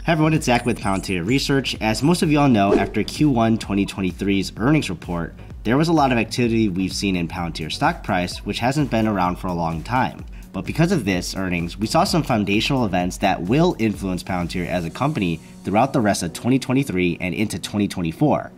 Hey everyone, it's Zach with Palantir Research. As most of y'all know, after Q1 2023's earnings report, there was a lot of activity we've seen in Palantir stock price, which hasn't been around for a long time. But because of this earnings, we saw some foundational events that will influence Palantir as a company throughout the rest of 2023 and into 2024.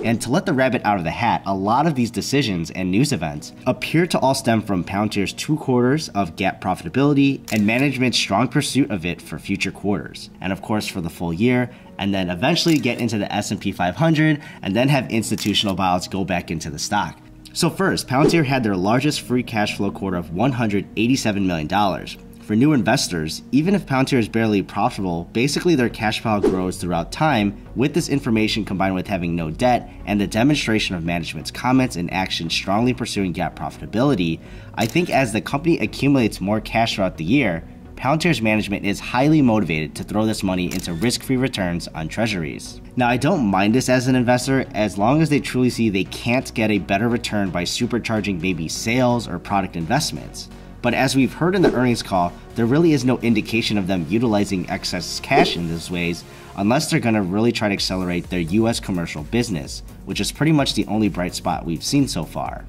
And to let the rabbit out of the hat, a lot of these decisions and news events appear to all stem from Palantir's 2 quarters of GAAP profitability and management's strong pursuit of it for future quarters, and of course for the full year, and then eventually get into the S&P 500 and then have institutional buyouts go back into the stock. So first, Palantir had their largest free cash flow quarter of $187 million. For new investors, even if Palantir is barely profitable, basically their cash pile grows throughout time. With this information combined with having no debt and the demonstration of management's comments and actions strongly pursuing GAAP profitability, I think as the company accumulates more cash throughout the year, Palantir's management is highly motivated to throw this money into risk-free returns on treasuries. Now, I don't mind this as an investor as long as they truly see they can't get a better return by supercharging maybe sales or product investments. But as we've heard in the earnings call, there really is no indication of them utilizing excess cash in these ways unless they're going to really try to accelerate their US commercial business, which is pretty much the only bright spot we've seen so far.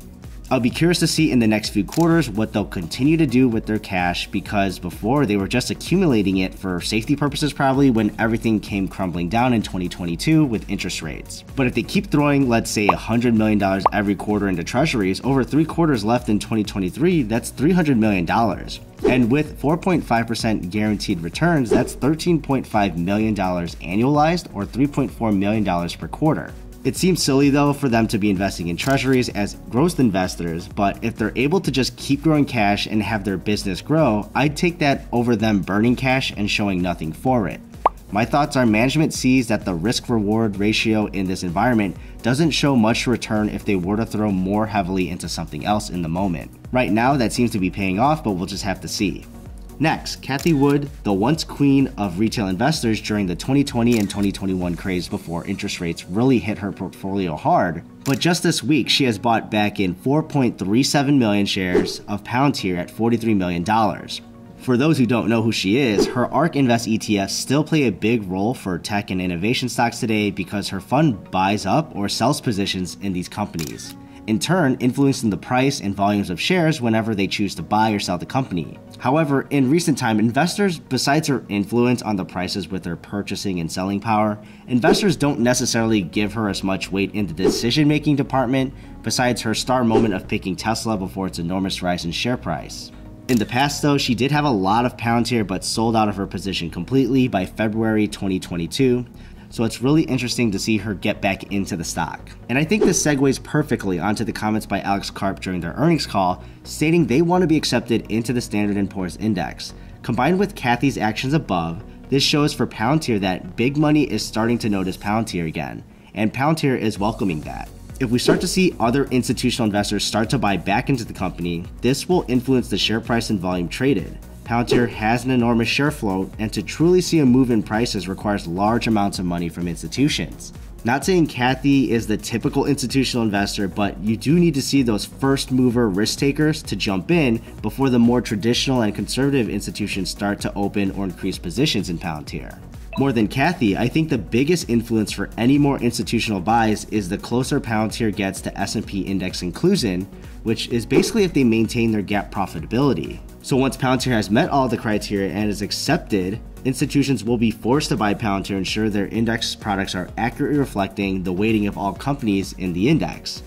I'll be curious to see in the next few quarters what they'll continue to do with their cash, because before they were just accumulating it for safety purposes probably when everything came crumbling down in 2022 with interest rates. But if they keep throwing, let's say $100 million every quarter into treasuries, over 3 quarters left in 2023, that's $300 million. And with 4.5% guaranteed returns, that's $13.5 million annualized or $3.4 million per quarter. It seems silly though for them to be investing in treasuries as growth investors, but if they're able to just keep growing cash and have their business grow, I'd take that over them burning cash and showing nothing for it. My thoughts are management sees that the risk-reward ratio in this environment doesn't show much return if they were to throw more heavily into something else in the moment. Right now that seems to be paying off, but we'll just have to see. Next, Cathie Wood, the once queen of retail investors during the 2020 and 2021 craze before interest rates really hit her portfolio hard, but just this week she has bought back in 4.37 million shares of Palantir at $43 million. For those who don't know who she is, her ARK Invest ETFs still play a big role for tech and innovation stocks today because her fund buys up or sells positions in these companies, in turn influencing the price and volumes of shares whenever they choose to buy or sell the company. However, in recent time, investors, besides her influence on the prices with their purchasing and selling power, investors don't necessarily give her as much weight in the decision-making department besides her star moment of picking Tesla before its enormous rise in share price. In the past though, she did have a lot of Palantir but sold out of her position completely by February 2022. So it's really interesting to see her get back into the stock. And I think this segues perfectly onto the comments by Alex Karp during their earnings call, stating they want to be accepted into the Standard & Poor's Index. Combined with Cathie's actions above, this shows for Palantir that big money is starting to notice Palantir again, and Palantir is welcoming that. If we start to see other institutional investors start to buy back into the company, this will influence the share price and volume traded. Palantir has an enormous share float, and to truly see a move in prices requires large amounts of money from institutions. Not saying Cathie is the typical institutional investor, but you do need to see those first mover risk takers to jump in before the more traditional and conservative institutions start to open or increase positions in Palantir. More than Cathie, I think the biggest influence for any more institutional buys is the closer Palantir gets to S&P index inclusion, which is basically if they maintain their GAAP profitability. So once Palantir has met all the criteria and is accepted, institutions will be forced to buy Palantir to ensure their index products are accurately reflecting the weighting of all companies in the index.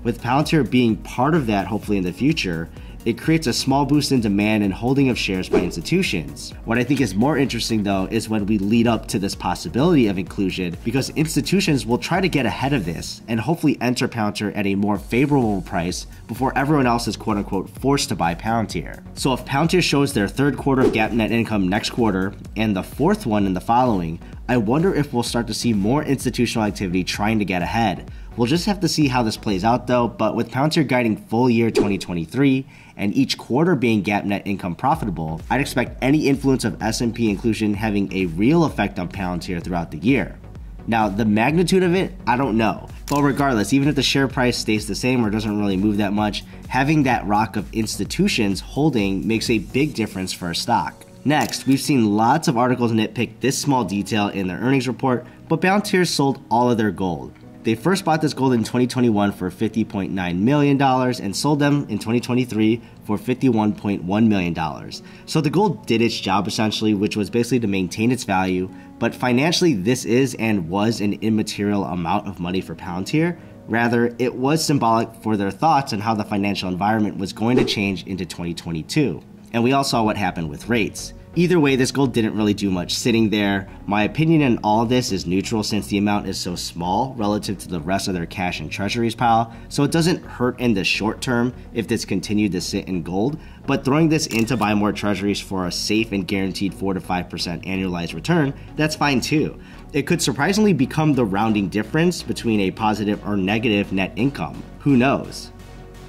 With Palantir being part of that hopefully in the future, it creates a small boost in demand and holding of shares by institutions. What I think is more interesting though is when we lead up to this possibility of inclusion, because institutions will try to get ahead of this and hopefully enter Palantir at a more favorable price before everyone else is quote unquote forced to buy Palantir. So if Palantir shows their 3rd quarter of GAAP net income next quarter and the 4th one in the following, I wonder if we'll start to see more institutional activity trying to get ahead. We'll just have to see how this plays out though, but with Palantir guiding full year 2023 and each quarter being GAAP net income profitable, I'd expect any influence of S&P inclusion having a real effect on Palantir throughout the year. Now, the magnitude of it, I don't know. But regardless, even if the share price stays the same or doesn't really move that much, having that rock of institutions holding makes a big difference for a stock. Next, we've seen lots of articles nitpick this small detail in their earnings report, but Palantir sold all of their gold. They first bought this gold in 2021 for $50.9 million and sold them in 2023 for $51.1 million. So the gold did its job essentially, which was basically to maintain its value, but financially this is and was an immaterial amount of money for Palantir. Rather, it was symbolic for their thoughts on how the financial environment was going to change into 2022. And we all saw what happened with rates. Either way, this gold didn't really do much sitting there. My opinion on all of this is neutral since the amount is so small relative to the rest of their cash and treasuries pile, so it doesn't hurt in the short term if this continued to sit in gold, but throwing this in to buy more treasuries for a safe and guaranteed 4 to 5% annualized return, that's fine too. It could surprisingly become the rounding difference between a positive or negative net income. Who knows?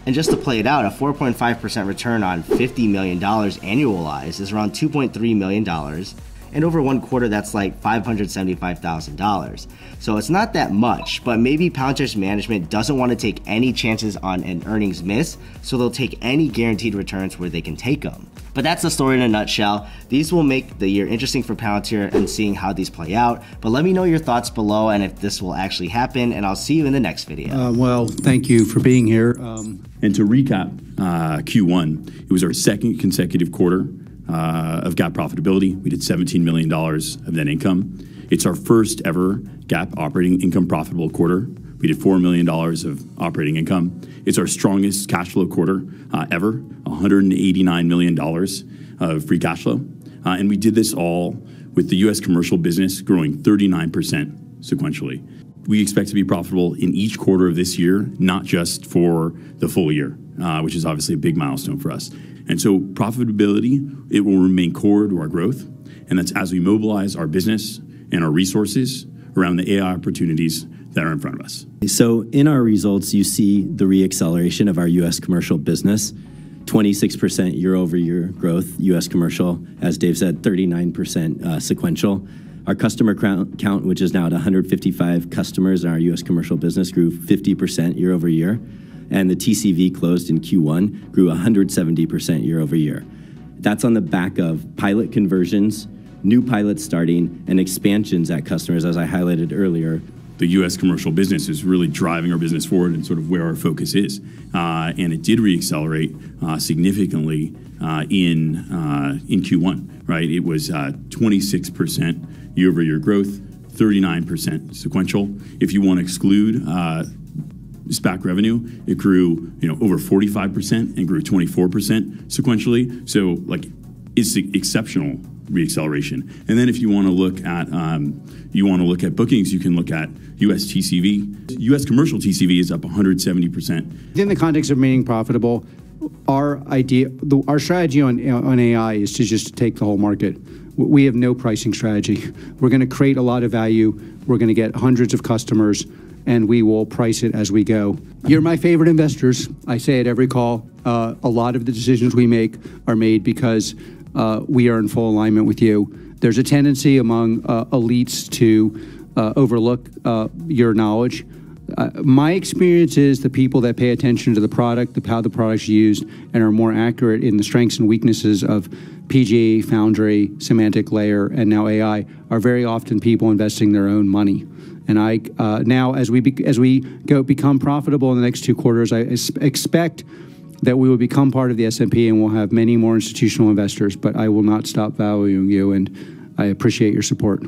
And just to play it out, a 4.5% return on $50 million annualized is around $2.3 million, and over one quarter that's like $575,000. So it's not that much, but maybe Palantir's management doesn't want to take any chances on an earnings miss, so they'll take any guaranteed returns where they can take them. But that's the story in a nutshell. These will make the year interesting for Palantir and seeing how these play out. But let me know your thoughts below and if this will actually happen, and I'll see you in the next video. Well, thank you for being here. And to recap Q1, it was our second consecutive quarter of GAAP profitability. We did $17 million of net income. It's our first ever GAAP operating income profitable quarter. We did $4 million of operating income. It's our strongest cash flow quarter ever, $189 million of free cash flow. And we did this all with the U.S. commercial business growing 39% sequentially. We expect to be profitable in each quarter of this year, not just for the full year, which is obviously a big milestone for us. And so profitability, it will remain core to our growth. And that's as we mobilize our business and our resources around the AI opportunities that are in front of us. So in our results, you see the reacceleration of our U.S. commercial business, 26% year-over-year growth, U.S. commercial, as Dave said, 39% sequential. Our customer count, which is now at 155 customers in our U.S. commercial business, grew 50% year-over-year. And the TCV closed in Q1 grew 170% year-over-year. That's on the back of pilot conversions, new pilots starting, and expansions at customers, as I highlighted earlier. The U.S. commercial business is really driving our business forward and sort of where our focus is. And it did reaccelerate significantly in Q1, right? It was 26% year-over-year growth, 39% sequential. If you want to exclude SPAC revenue, it grew over 45% and grew 24% sequentially. So like it's exceptional reacceleration. And then if you want to look at bookings, you can look at U.S. TCV. U.S. commercial TCV is up 170%. Within the context of remaining profitable, our strategy on AI is to just take the whole market. We have no pricing strategy. We're going to create a lot of value. We're going to get hundreds of customers, and we will price it as we go. You're my favorite investors. I say it every call. A lot of the decisions we make are made because we are in full alignment with you. There's a tendency among elites to overlook your knowledge. My experience is the people that pay attention to the product, how the product's used, and are more accurate in the strengths and weaknesses of PG, Foundry, semantic layer, and now AI are very often people investing their own money. And now, as we become profitable in the next 2 quarters, I expect that we will become part of the S&P and we'll have many more institutional investors. But I will not stop valuing you, and I appreciate your support.